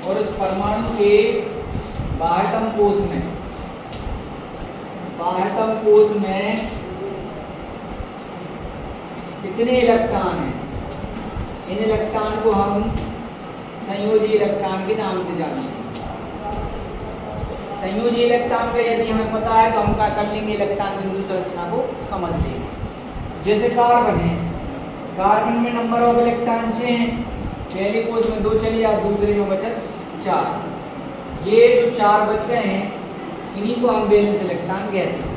और उस परमाणु के बाह्यतम कोष में कितने इलेक्ट्रॉन हैं। इन इलेक्ट्रॉन को हम संयोजी इलेक्ट्रॉन के नाम से जानते हैं। संयोजी इलेक्ट्रॉन का यदि हमें पता है तो हम क्या कर लेंगे, इलेक्ट्रॉन बिंदु संरचना को समझ लेंगे। जैसे कार्बन है, कार्बन में नंबर ऑफ इलेक्ट्रॉन 6 हैं, पहले कोष में 2 चले जाए, दूसरे में बचत 4। ये जो 4 बच गए हैं इन्हीं को हम वैलेंस इलेक्ट्रॉन कहते हैं।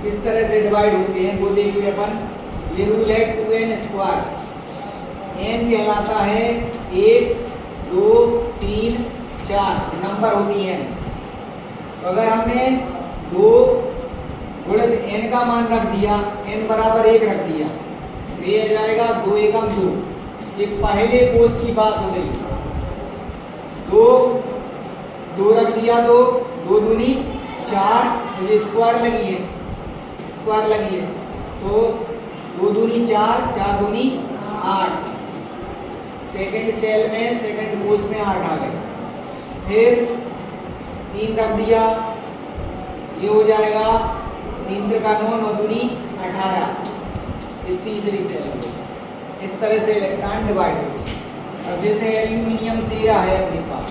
इस तरह से डिवाइड होते हैं वो देखिए अपन। ये रूल है 2n²। n कहलाता है 1 2 3 4 नंबर होती है। तो अगर हमने 2 गुणित n का मान रख दिया, n बराबर 1 रख दिया, तो ये आ जाएगा 2 एकम 2। ये पहले कोष की बात हो रही है। 2 रख दिया तो 2 दूनी 4, ये स्क्वायर लगी है, तो 2 दूनी 4, 4 दूनी 8। सेकंड सेल में सेकंड कोष में 8 आ गए। फिर 3 रख दिया, ये हो जाएगा 3 का 9, 9 दूनी 18, ये तीसरी सेल हो गई। इस तरह से इलेक्ट्रॉन डिवाइड होते हैं। अब जैसे एल्यूमिनियम 13 है अपने पास,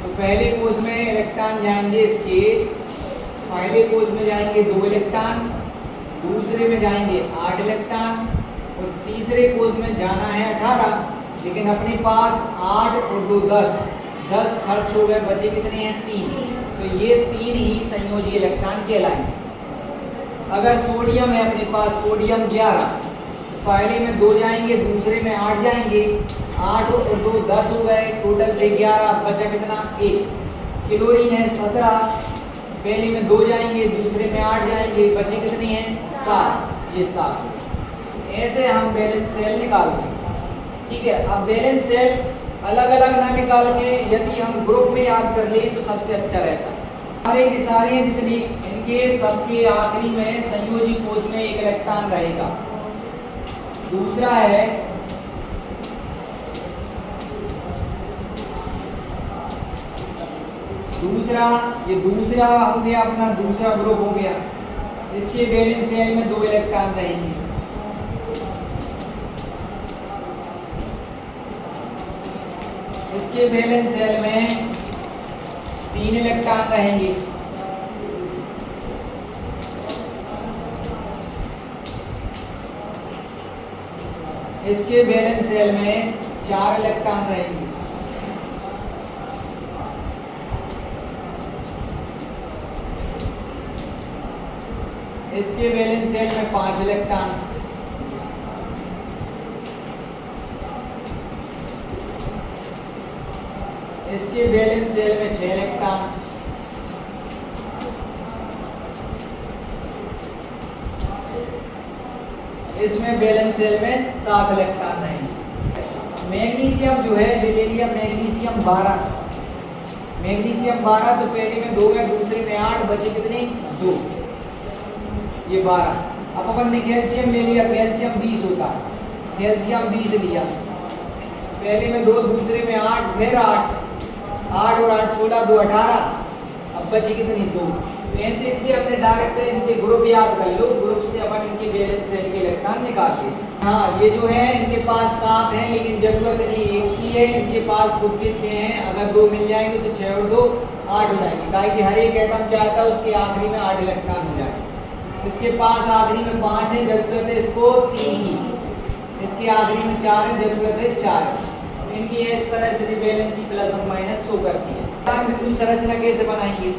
तो पहले कोष में इलेक्ट्रॉन जाएंगे इसके, पहले कोष में जाएंगे 2 इलेक्ट्रॉन, दूसरे में जाएंगे 8 इलेक्ट्रॉन और तीसरे कोष में जाना है 18। लेकिन अपने पास 8 और 2 10 खर्च हो गए, बचे कितने हैं 3। तो ये 3 ही संयोजी इलेक्ट्रॉन कहलाएंगे। अगर सोडियम है अपने पास, सोडियम 11, पहले में 2 जाएंगे, दूसरे में 8 जाएंगे, 8 और 2 10 हो गए, टोटल थे 11, बचा कितना 1। क्लोरीन है 17, पहले में 2 जाएंगे, दूसरे में 8 जाएंगे, बचे कितनी हैं 7, ये 7। ऐसे हम बैलेंस सेल निकालते हैं। ठीक है। अब बैलेंस सेल अलग अलग ना निकाल के यदि हम ग्रुप में याद कर लें तो सबसे अच्छा रहता है। सारे के सारे जितनी इनके सबके आखिरी में संयोजी कोष में 1 इलेक्ट्रॉन रहेगा। दूसरा है ये दूसरा हो गया, अपना दूसरा ग्रुप हो गया। इसके वैलेंस सेल में 2 इलेक्ट्रॉन रहेंगे। इसके वैलेंस सेल में 3 इलेक्ट्रॉन रहेंगे। इसके वैलेंस सेल में 4 इलेक्ट्रॉन रहेंगे। इसके वैलेंस सेल में 5 इलेक्ट्रॉन। इसके वैलेंस सेल में 6 इलेक्ट्रॉन। इसमें वैलेंस सेल में 7 इलेक्ट्रॉन रहेंगे। मैग्नीशियम जो है ले लिया, मैग्नीशियम 12। मैग्नीशियम 12 तो पहले में 2 गए, दूसरे में 8, बचे कितने 2, ये 12। अब अपन ने कैल्शियम ले लिया, कैल्शियम 20 होता है, कैल्शियम 20 लिया, पहले में 2, दूसरे में 8, फिर 8 और 8 16, 2 18, अब बची कितनी 2। तो ऐसे इनके अपने डायरेक्ट इनके ग्रुप याद कर लो, ग्रुप से अपन इनके वैलेंस सेल के इलेक्ट्रॉन निकाल लें। हाँ, ये जो है इनके पास 7 हैं, लेकिन जरूरत नहीं 1 की है। इनके पास खुद के 6 हैं, अगर 2 मिल जाएंगे तो 6 और 2 8 हो जाएंगे। कहा कि हर एक एटम चाहता है उसके आखिरी में 8 इलेक्ट्रॉन हो जाए। इसके पास आखिरी में 5 है, जरूरत है इसको 3 की। इसके आखिरी में 4 है, जरूरत है 4। इनकी इस तरह से वैलेंसी प्लस और माइनस शो करती है। इलेक्ट्रॉन बिंदु संरचना कैसे बनाएंगे?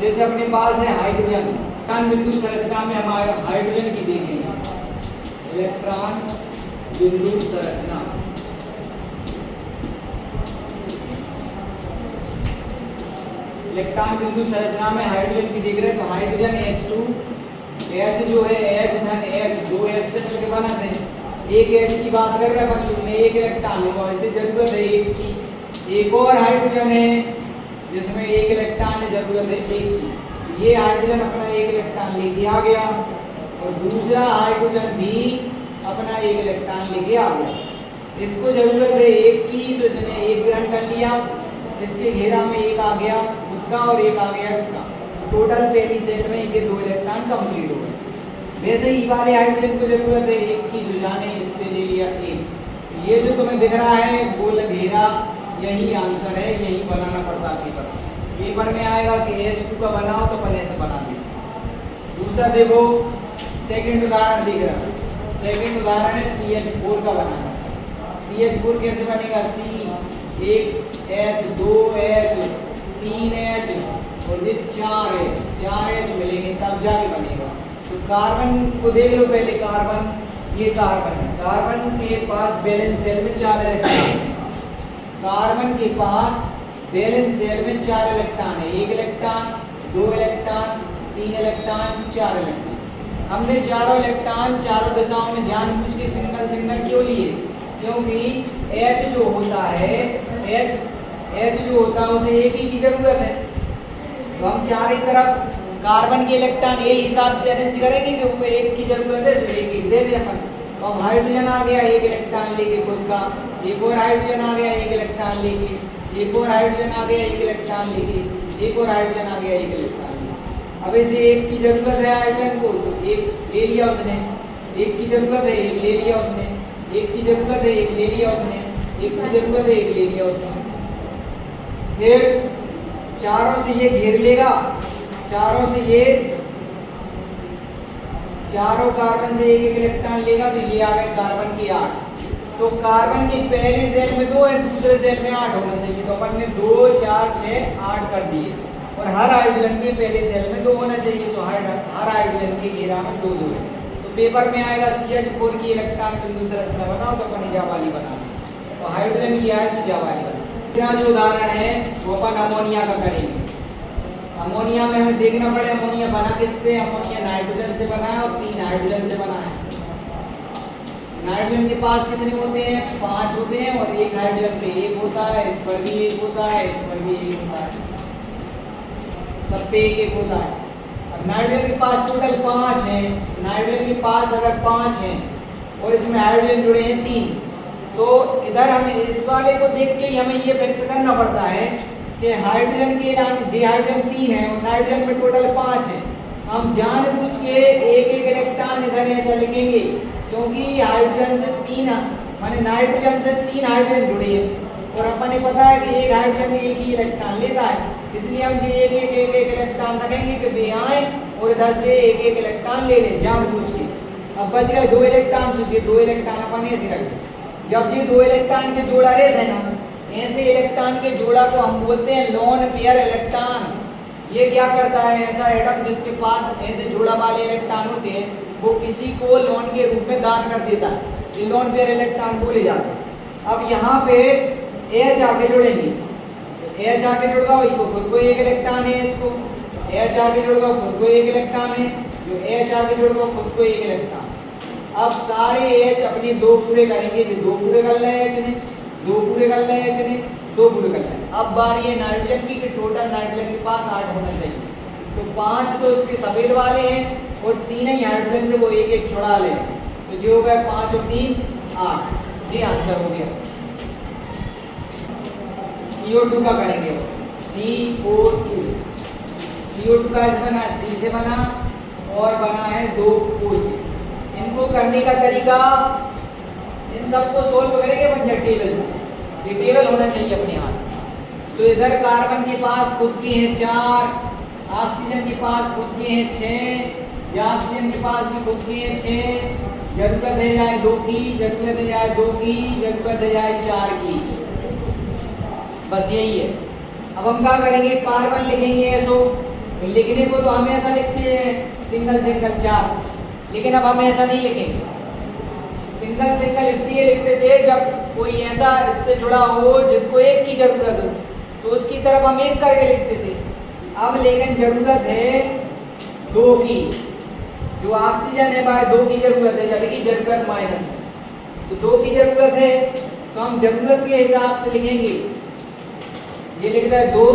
जैसे अपने पास है हाइड्रोजन, इलेक्ट्रॉन बिंदु संरचना में हमारे हाइड्रोजन की दी गई है। इलेक्ट्रॉन बिंदु संरचना इलेक्ट्रॉन बिंदु संरचना में हाइड्रोजन की देख रहे हैं, तो हाइड्रोजन H2, H जो है H धन H, 2 H से मिलकर बनाते हैं। एक H की बात कर रहे हैं, उसमें 1 इलेक्ट्रॉन होगा, इसे जरूरत है 1 की। एक और हाइड्रोजन है जिसमें 1 इलेक्ट्रॉन की जरूरत है 1 की। ये हाइड्रोजन अपना 1 इलेक्ट्रॉन लेके आ गया और दूसरा हाइड्रोजन भी अपना 1 इलेक्ट्रॉन लेके आ गया। इसको जरूरत है एक की, तो इसने एक ग्रहण कर लिया, इसके घेरा में एक आ गया खुद का और एक आ गया इसका, टोटल पहली सेट में ये 2 इलेक्ट्रॉन कंप्लीट हो गए। वैसे ही वाले हाइड्रोजन को जरूरत है एक की, जो जाने इससे ले लिया एक। ये जो तुम्हें दिख रहा है गोल घेरा, यही आंसर है, यही बनाना पड़ता है पेपर में आएगा कि H2 का बनाओ तो अपन ऐसे बना दें। दूसरा देखो सेकंड उदाहरण दिख रहा है, सेकंड उदाहरण है CH4 का बनाना। CH4 कैसे बनेगा? C 1H 2H 3H और ये 4H मिलेंगे तब जाके बनेगा। तो कार्बन को देख लो पहले, कार्बन ये कार्बन है, कार्बन के पास बैलेंस सेल में 4 इलेक्ट्रॉन है, कार्बन के पास बैलेंस सेल में 4 इलेक्ट्रॉन है, 1 इलेक्ट्रॉन 2 इलेक्ट्रॉन 3 इलेक्ट्रॉन 4 इलेक्ट्रॉन। हमने चारों इलेक्ट्रॉन चारों दिशाओं में जानबूझ के सिंगल सिंगल क्यों लिए? क्योंकि H जो होता है, H जो होता है उसे एक ही की जरूरत है, तो हम चारों तरफ कार्बन के इलेक्ट्रॉन यही हिसाब से अरेंज करेंगे कि वो एक की जरूरत है, तो एक दे दें अपन। तो अब हाइड्रोजन आ गया एक इलेक्ट्रॉन लेके खुद का, एक और हाइड्रोजन आ गया एक इलेक्ट्रॉन लेके, एक और हाइड्रोजन आ गया एक इलेक्ट्रॉन लेके, एक और हाइड्रोजन आ गया एक इलेक्ट्रॉन लेके। अब इसे एक की जरूरत है हाइड्रोजन को, तो एक ले लिया उसने, एक की जरूरत है एक ले लिया उसने, एक की जरूरत है एक ले लिया उसने, एक की जरूरत है एक ले लिया उसने। फिर चारों से ये घेर लेगा, चारों से ये चारों कार्बन से एक इलेक्ट्रॉन लेगा, तो ये आ गए कार्बन की 8। तो कार्बन की पहली सेल में 2 है, दूसरे सेल में 8 होना चाहिए, तो अपन ने 2 4 6 8 कर दिए। और हर हाइड्रोजन के पहले सेल में 2 होना चाहिए, तो हर हाइड्रोजन के घेरा में 2 2 है। तो पेपर में आएगा CH4 की इलेक्ट्रॉन बिंदु संरचना बनाओ, तो अपन जा वाली बनाना। तो हाइड्रोजन की आए तो जा वाली बनाना। यहाँ जो उदाहरण है वो अपन अमोनिया का करेंगे। अमोनिया में हमें देखना पड़े अमोनिया बना किससे? अमोनिया नाइट्रोजन से बना है और 3 हाइड्रोजन से बना है। नाइट्रोजन के पास कितने होते हैं? 5 होते हैं, और एक हाइड्रोजन पे 1 होता है, इस पर भी 1 होता है, इस पर भी 1 होता है, सब पे 1 होता है। अब नाइट्रोजन के पास टोटल 5 हैं, नाइट्रोजन के पास अगर 5 हैं और इसमें हाइड्रोजन जुड़े हैं 3, तो इधर हमें इस वाले को देख के ही हमें ये फिक्स करना पड़ता है कि हाइड्रोजन के जे हाइड्रोजन 3 है और नाइट्रोजन में टोटल 5 है। हम जानबूझ के एक इलेक्ट्रॉन इधर ऐसा लिखेंगे, क्योंकि हाइड्रोजन से 3 माने नाइट्रोजन से 3 हाइड्रोजन जुड़े हैं और अपन ने पता है कि एक हाइड्रोजन एक ही इलेक्ट्रॉन लेता है, इसलिए हम जो एक इलेक्ट्रॉन रखेंगे कि वे आए और इधर से एक इलेक्ट्रॉन ले लें जानबूझ के। अब बच गए 2 इलेक्ट्रॉन, तो ये 2 इलेक्ट्रॉन अपन ऐसे रख दें। जब ये 2 इलेक्ट्रॉन के जोड़ा रहते हैं ना, ऐसे इलेक्ट्रॉन के जोड़ा को हम बोलते हैं लोन पेयर इलेक्ट्रॉन। ये क्या करता है? ऐसा एटम जिसके पास ऐसे जोड़ा वाले इलेक्ट्रॉन होते हैं, वो किसी को लोन के रूप में दान कर देता है, ये लोन पेयर इलेक्ट्रॉन बोले जाते हैं। अब यहाँ पे H आगे जोड़ेंगे, H आगे जुड़गा इसको खुद को एक इलेक्ट्रॉन है, H को H आगे जुड़गा खुद को एक इलेक्ट्रॉन है, जो H आगे जुड़गा खुद को एक इलेक्ट्रॉन। अब सारे H अपने 2 पूरे करेंगे, जो 2 पूरे कर रहे H ने, 2 पूरे कर रहे H ने, 2 पूरे कर रहे। अब बारी है नाइट्रोजन की, कि टोटल नाइट्रोजन के पास 8 होना चाहिए, तो 5 तो इसके सफेद वाले हैं और 3 ही हाइड्रोजन से वो एक एक छुड़ा ले, तो जो हो गया 5 और 3 8। ये आंसर हो गया। CO2 का करेंगे, CO2 का इस बना C से बना और बना है 2 O से। इनको करने का तरीका, इन सबको सोल्व करेंगे अपन टेबल से, ये टेबल होना चाहिए अपने हाथ। तो इधर कार्बन के पास खुद के हैं 4, ऑक्सीजन के पास खुद के हैं 6, ऑक्सीजन के पास भी खुद के हैं 6, जरूरत है जाए 2 की, जरूरत है जाए 2 की, जरूरत है जाए 4 की, बस यही है। अब हम क्या करेंगे? कार्बन लिखेंगे ऐसो, लिखने को तो हम ऐसा लिखते हैं सिंगल सिंगल 4, लेकिन अब हम ऐसा नहीं लिखेंगे। सिंगल सिंगल इसलिए लिखते थे जब कोई ऐसा इससे जुड़ा हो जिसको एक की जरूरत हो, तो उसकी तरफ हम एक करके लिखते थे। अब लेकिन जरूरत है 2 की, जो ऑक्सीजन है भाई 2 की जरूरत है, जल की जरूरत माइनस है, तो 2 की जरूरत है, तो हम जरूरत के हिसाब से लिखेंगे। ये लिख रहा है 2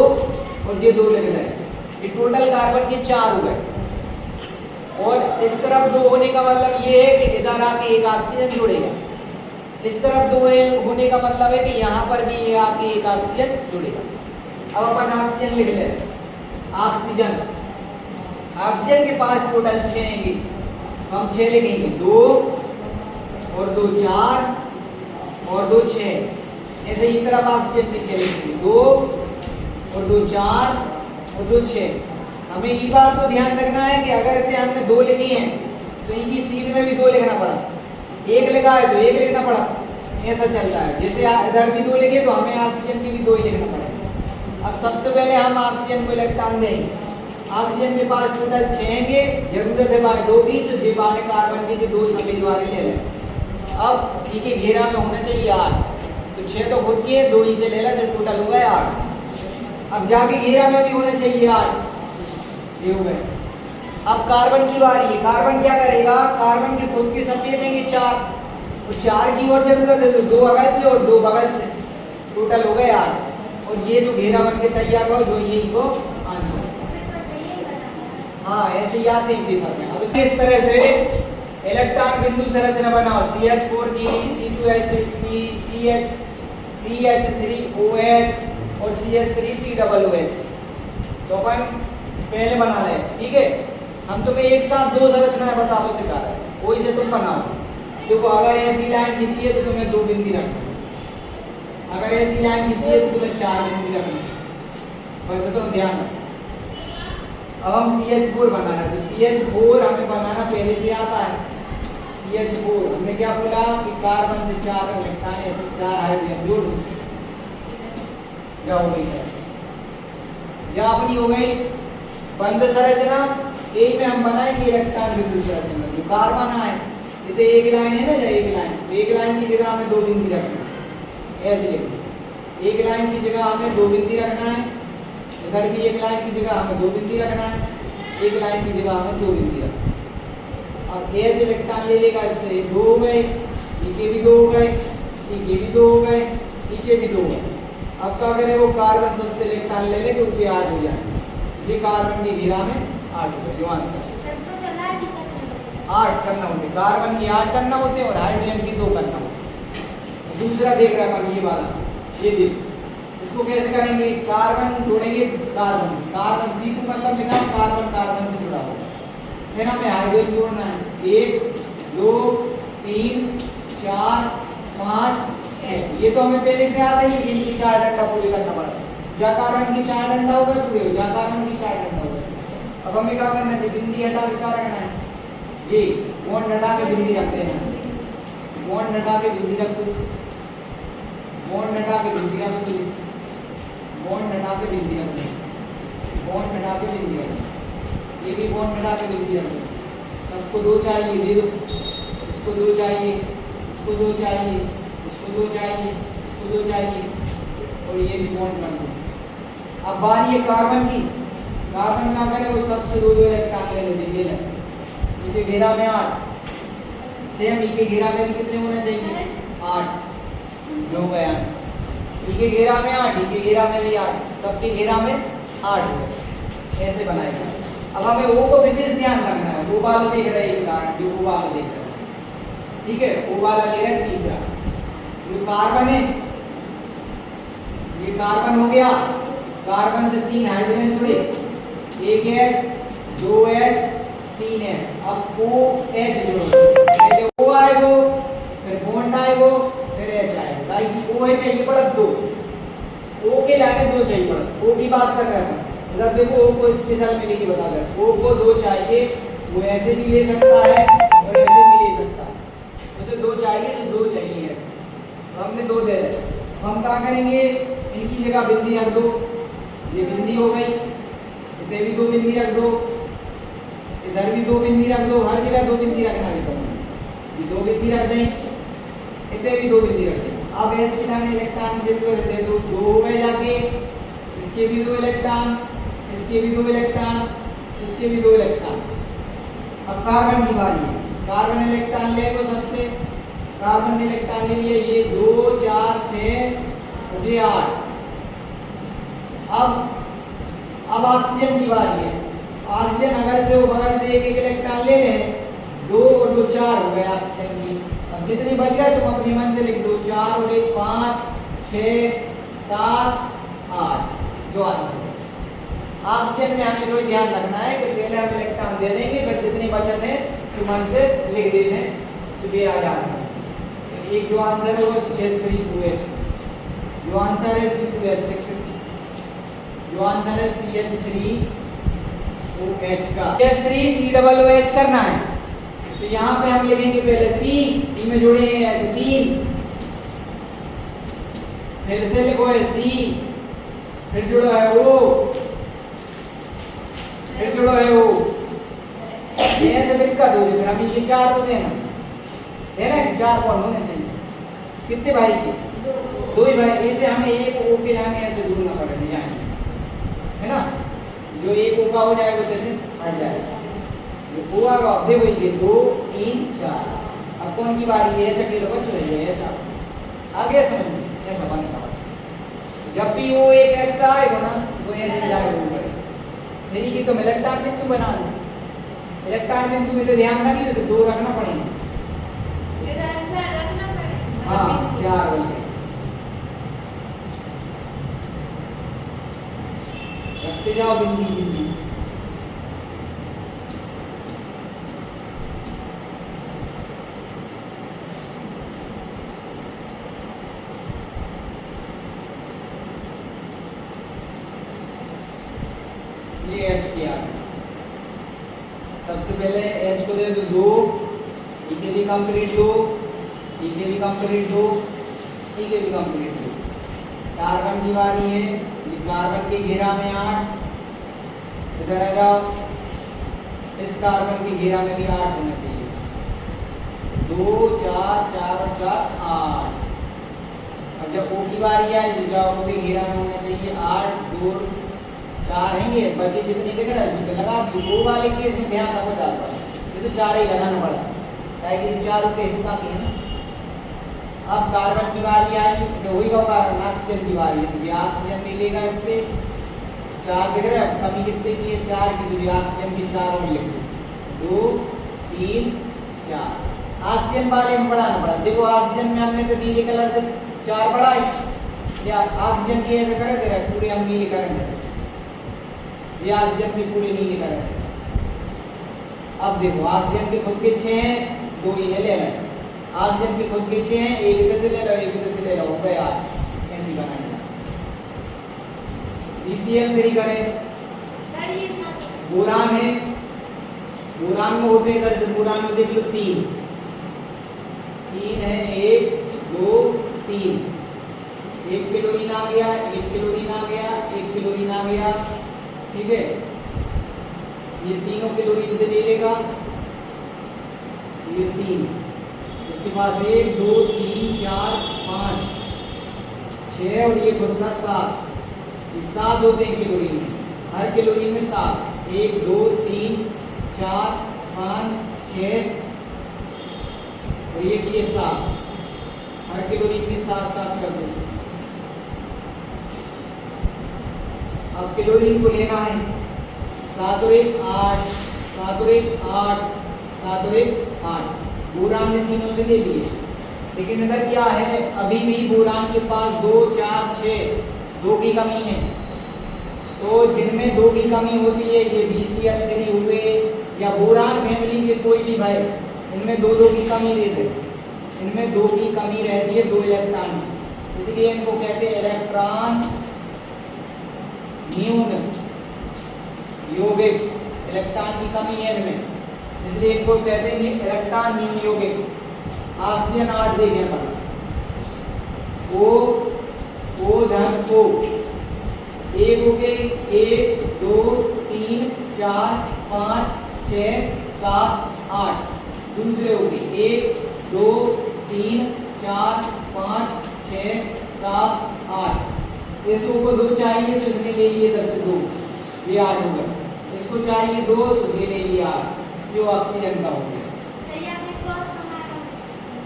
और ये 2 लिख रहा है, ये टोटल कार्बन के 4 हो गए। और इस तरफ 2 होने का मतलब ये है कि इधर आके एक ऑक्सीजन जुड़ेगा, इस तरफ दो है होने का मतलब है कि यहाँ पर भी ये आके एक ऑक्सीजन जुड़ेगा। अब अपन ऑक्सीजन लिख ले। ऑक्सीजन ऑक्सीजन के पास टोटल 6 हैं, हम 6 लिखेंगे। 2 और 2 4 और 2 6। ऐसे ही तरफ ऑक्सीजन के चलेंगे 2 और 2 4 और 2 6। हमें ये बात को ध्यान रखना है कि अगर इतने हमने 2 लिखी हैं तो इनकी सीध में भी 2 लिखना पड़ा। 1 लिखा है तो 1 लिखना पड़ा, ऐसा चलता है। जैसे इधर भी 2 लिखे तो हमें ऑक्सीजन की भी 2 ही लिखना पड़ेगा। अब सबसे पहले हम ऑक्सीजन को इलेक्ट्रॉन देंगे। ऑक्सीजन के पास टोटल 6 हैं, जरूरत है बाय 2 की, तो जे बाने कार्बन के जो 2 सफेद वाले ले लें। अब ठीक है, घेरा में होना चाहिए 8, तो 6 तो खुद की है, 2 ही से ले ला, जो टोटल हो गए 8। अब जाके घेरा में भी होना चाहिए 8, ये हो गए। अब कार्बन की बारी है। कार्बन क्या करेगा, कार्बन के खुद के सफेद देंगे 4, और 4 की और जरूरत है तो 2 अगल से और 2 बगल से, टोटल हो गए 8। और ये जो घेरा बन के तैयार हुआ जो ये इनको आंसर। हाँ, ऐसे याद नहीं पेपर में। अब इस तरह से इलेक्ट्रॉन बिंदु संरचना बनाओ। CH4 की, C2H6 की, CH3OH और CH3COOH। तो अपन पहले बना ले, ठीक है। हम तुम्हें एक साथ 2 संरचनाएं बता दो सिखा रहे हैं, वही से तुम बनाओ। देखो, अगर ऐसी लाइन खींची है तो तुम्हें 2 बिंदी रखना, अगर ऐसी लाइन खींची है तो तुम्हें 4 बिंदी रखना, वैसे तो ध्यान रखो। अब हम CH4 बनाना है, तो CH4 हमें बनाना पहले से आता है। CH4 हमने क्या बोला कि कार्बन से 4 इलेक्ट्रॉन, ऐसे 4 हाइड्रोजन जोड़ दो, क्या हो गई सर, क्या अपनी हो गई बंद संरचना। एक में हम बनाएंगे इलेक्ट्रॉन बिंदु संरचना। जो कार्बन है ये एक लाइन है ना, एक लाइन, तो एक लाइन की जगह हमें 2 बिंदी रखना है, H लिख। एक लाइन की जगह हमें 2 बिंदी रखना है, इधर भी एक लाइन की जगह हमें 2 बिंदी रखना है, एक लाइन की जगह हमें 2 बिंदी रखना है। अब H इलेक्ट्रॉन ले लेगा, इससे 2 हो गए, E के भी 2 हो गए, E के भी 2 हो गए, E के भी 2 हो गए। अब क्या करें, वो कार्बन सबसे इलेक्ट्रॉन ले ले, क्योंकि 8 हो जाए। ये कार्बन की घेरा में 8 हो जाए, जो आंसर 8 करना होते, कार्बन की 8 करना होते और हाइड्रोजन की 2 करना होते। दूसरा देख रहा है ये वाला, ये देख, इसको कैसे करेंगे, कार्बन जोड़ेंगे कार्बन से, कार्बन C2 मतलब लिखा है कार्बन कार्बन से जुड़ा हुआ, फिर हमें हाइड्रोजन जोड़ना है। 1 2 3 4 5 6। ये तो हमें पहले से आता है, इनकी 4 डंडा पूरी करना पड़ता है। जा कार्बन की 4 डंडा होगा पूरे हो, जा कार्बन की 4 डंडा होगा। अब हमें क्या करना है, बिंदी हटा के क्या रखना है जी, बॉन्ड हटा के बिंदी रख देना, बॉन्ड हटा के बिंदी रख दो, बॉन्ड हटा के बिंदी रख दो, बॉन्ड हटा के बिंदी रख दो, बॉन्ड हटा के बिंदी रख दो, ये भी बॉन्ड हटा के बिंदी रख दो। सबको 2 चाहिए, दे दो, इसको 2 चाहिए, इसको 2 चाहिए, इसको 2 चाहिए, इसको 2 चाहिए, और ये भी बॉन्ड बन गया। अब बारी है कार्बन की। कार्बन ना करे वो सबसे 2 इलेक्ट्रॉन ले लीजिए, ये ले इनके घेरा में 8, सेम इनके घेरा में भी कितने होना चाहिए 8, जो गया आंसर। इनके घेरा में 8, इनके घेरा में भी 8, सबके घेरा में 8 हो, ऐसे बनाएगा। अब हमें O को विशेष ध्यान रखना है। O वाला देख रहे हैं उदाहरण, जो O वाला देख रहे हैं, ठीक है। O वाला ले रहे हैं तीसरा, जो कार्बन है, ये कार्बन हो गया, कार्बन से 3 हाइड्रोजन जुड़े, 1 H 2 H 3 H। अब OH जोड़ो, पहले O आएगा, फिर बॉन्ड आएगा, फिर H आएगा। लाइक OH चाहिए पड़ा 2, O के लाने 2 चाहिए पड़ा, O की बात कर रहे हैं। मतलब देखो O को स्पेशल में लेके बता दे, O को 2 चाहिए, वो ऐसे भी ले सकता है और ऐसे भी ले सकता है, उसे 2 चाहिए तो 2 चाहिए ऐसे, तो हमने 2 दे रहे। हम क्या करेंगे, इनकी जगह बिंदी रख दो, ये बिंदी हो गई, इधर भी 2 बिंदी रख दो, इधर भी 2 बिंदी रख दो, हर जगह 2 बिंदी रखना है। ये 2 बिंदी रख दें, इधर भी 2 बिंदी रख दें। अब H के लाने इलेक्ट्रॉन दे दो, 2 हो गए जाके, इसके भी 2 इलेक्ट्रॉन, इसके भी 2 इलेक्ट्रॉन, इसके भी 2 इलेक्ट्रॉन। अब कार्बन की बारी है, कार्बन इलेक्ट्रॉन ले लो सबसे, कार्बन इलेक्ट्रॉन ले लिए, ये 2 4 6 और ये 8। अब ऑक्सीजन की बारी है। ऑक्सीजन अगल से वो बगल से 1 1 इलेक्ट्रॉन ले लें, 2 और 2 4 हो गए ऑक्सीजन की। अब जितनी बच गए तुम अपने मन से लिख दो, 4 और 1 5 6 7 8 जो आंसर है। ऑक्सीजन में हमें जो ध्यान रखना है कि पहले हम इलेक्ट्रॉन दे देंगे बट जितनी बचत है तो मन से लिख देते हैं तो ये आ जाता है। एक जो आंसर है वो CH3OH, जो आंसर है C2H6, जो आंसर है CH3OH का। CH3COOH करना है तो यहाँ पे हम लिखेंगे पहले C, में जोड़े हैं H3, फिर से लिखो है C, फिर जुड़ो है O, फिर जुड़ो है O। ऐसे दिक्कत हो रही है, अभी ये 4 तो देना है ना कि 4 कौन होने चाहिए, कितने भाई के 2 ही भाई, ऐसे हमें एक O के लाने ऐसे ढूंढना पड़ेगा डिजाइन है ना, जो एक O का हो जाएगा जैसे हट जाएगा, जो O आगा अब देखो ये 2 3 4। अब कौन की बारी है, चक्के लो बच्चों ये ऐसा आगे समझ में ऐसा बनता है। जब भी वो एक एक्स्ट्रा आएगा ना तो ऐसे जाएगा ऊपर, मेरी की तो इलेक्ट्रॉन बिंदु बना दो, इलेक्ट्रॉन बिंदु में से ध्यान रखिए तो 2 रखना पड़ेगा, हाँ 4 वाले रखते जाओ बिंदी बिंदी। ये H किया, सबसे पहले H को दे दो 2, E के भी कंप्लीट 2, E के भी कंप्लीट 2, E के भी कंप्लीट 2। कार्बन की बारी है, ये कार्बन के घेरा में 8, इधर आ जाओ, इस कार्बन के घेरा में भी 8 होना चाहिए, 2 4 4 और 4 8। अब जब O की बारी आए तो जाओ O के घेरा में होना चाहिए 8 2 4 रहेंगे, बचे जितने दिख रहा है उसमें लगा दो। O वाले केस में ध्यान रखो ज़्यादा, ये तो 4 ही लगाना पड़ा, ताकि 4 के हिस्सा के है ना। अब कार्बन की बारी आई तो वही का कार्बन ऑक्सीजन की बारी है, ये ऑक्सीजन मिलेगा इससे 4 दिख रहा है, कमी कितने की है 4 की, जो ऑक्सीजन की 4 और लिख दो 2 3 4। ऑक्सीजन वाले में बढ़ाना पड़ा, देखो ऑक्सीजन में हमने तो नीले कलर से 4 बढ़ाई, या ऑक्सीजन की ऐसे करे दे रहा है पूरे हम नीले करेंगे, ये ऑक्सीजन की पूरे नीले करेंगे। अब देखो ऑक्सीजन के खुद के 6 हैं, 2 इन्हें ले लें, ऑक्सीजन के खुद के 6 हैं, एक इधर से ले लो एक इधर से ले लो, हो गया ऐसे बनाएगा। BCl3 करें सर, ये बोरान है, बोरान में होते हैं इधर से, बोरान में देख लो 3 है, 1 2 3, 1 क्लोरीन आ गया, 1 क्लोरीन आ गया, 1 क्लोरीन आ गया, ठीक है। ये तीनों क्लोरीन से ले लेगा, ये 3, इसके पास 1 2 3 4 5 6 और ये खुद का 7, ये 7 होते हैं क्लोरीन में, हर क्लोरीन में 7, 1 2 3 4 5 6 और ये 7, हर क्लोरीन में 7 7 कर दो। अब क्लोरीन को लेना है 7 और 1 8, 7 और 1 8, 7 और 1 8, बोरान ने तीनों से ले लिए, लेकिन इधर क्या है अभी भी बोरान के पास 2 4 6 2 की कमी है, तो जिनमें 2 की कमी होती है ये BCl3 हुए या बोरान फैमिली के कोई भी भाई, इनमें 2 की कमी रहती है, इनमें 2 की कमी रहती है 2 इलेक्ट्रॉन की, इसलिए इनको कहते हैं इलेक्ट्रॉन न्यून यौगिक, इलेक्ट्रॉन की कमी है इनमें, इसलिए इनको कहते हैं इलेक्ट्रॉन न्यून यौगिक। ऑक्सीजन 8 देखें पर O धन O, एक हो गए 1 2 3 4 5 6 7 8, दूसरे हो गए 1 2 3 4 5 6 7 8, इसको 2 चाहिए तो इसने ले लिए इधर से 2, ये 8 हो गया, इसको चाहिए 2 तो ये ले लिया 8, जो ऑक्सीजन का हो गया।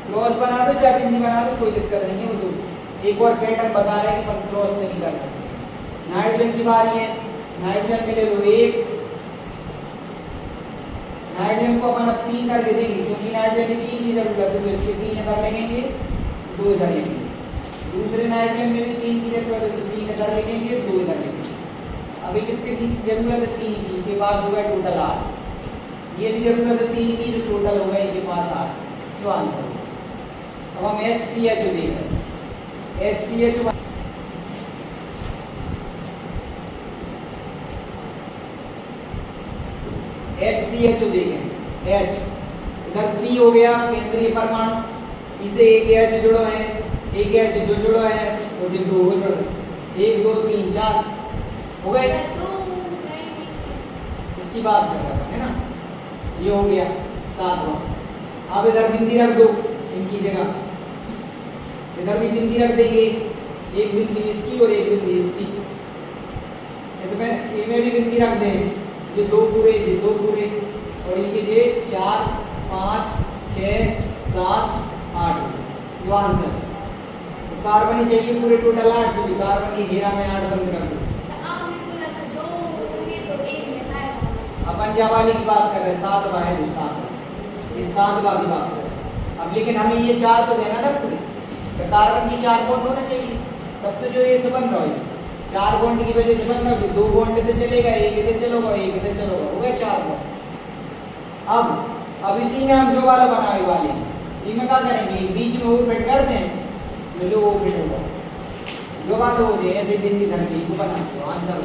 क्रॉस बना दो चाहे बिंदी बना दो, कोई दिक्कत नहीं है, वो तो एक और पैटर्न बता रहे हैं कि पर क्रॉस से नहीं कर सकते। नाइट्रोजन की बारी है, नाइट्रोजन के ले लो 1, नाइट्रोजन को अपन अब 3 करके देंगे, क्योंकि नाइट्रोजन में 3 की जरूरत है, तो इसके 3 इधर लगेंगे, 2 इधर लगेंगे। दूसरे नाइट्रोजन में भी 3 की जरूरत है, तो 3 इधर लगेंगे, 2 इधर लगेंगे। अभी कितने की जरूरत है? 3 की। इनके पास होगा टोटल 8। ये भी जरूरत है 3 की, जो टोटल होगा इनके पास 8। तो आंसर। अब हम HCHO देख रहे हैं। HCHO HCHO देखें। H इधर C हो गया केंद्रीय परमाणु, इसे एक H जुड़ो है, एक H जो जुड़ो है और जो 2 जुड़ो है, 1 2 3 4 हो गए। इसकी बात कर रहा है ना, ये हो गया 7वां। अब इधर बिंदी रख दो इनकी जगह, इधर भी बिंदी रख देंगे, एक बिंदी इसकी और एक बिंदी इसकी। ये में भी बिंदी रख दें, ये 2 पूरे, ये 2 पूरे, और इनके ये 4 5 6 7 8 जो आंसर। तो कार्बन ही चाहिए पूरे टोटल 8, जो कार्बन की घेरा में 8 बंद कर दो। अपन जब वाले की बात कर रहे हैं, 7वां है जो 7, इस 7वां की बात कर रहे हैं। अब लेकिन हमें ये 4 तो देना ना पूरे, तो कार्बन की 4 बॉन्ड होना चाहिए, तब तो जो ये से बन रहा है 4 बॉन्ड की वजह से बन रहा है। 2 बॉन्ड तो चलेगा, एक इधर चलेगा, एक इधर चलेगा, हो गया 4 बॉन्ड। अब इसी में हम जो वाला बनाने वाले हैं, इनमें क्या करेंगे, बीच में ओवरफिट कर दें, मिलो ओवरफिट होगा, जो वाला हो जाए ऐसे बिंदी धन को बनाते हो आंसर।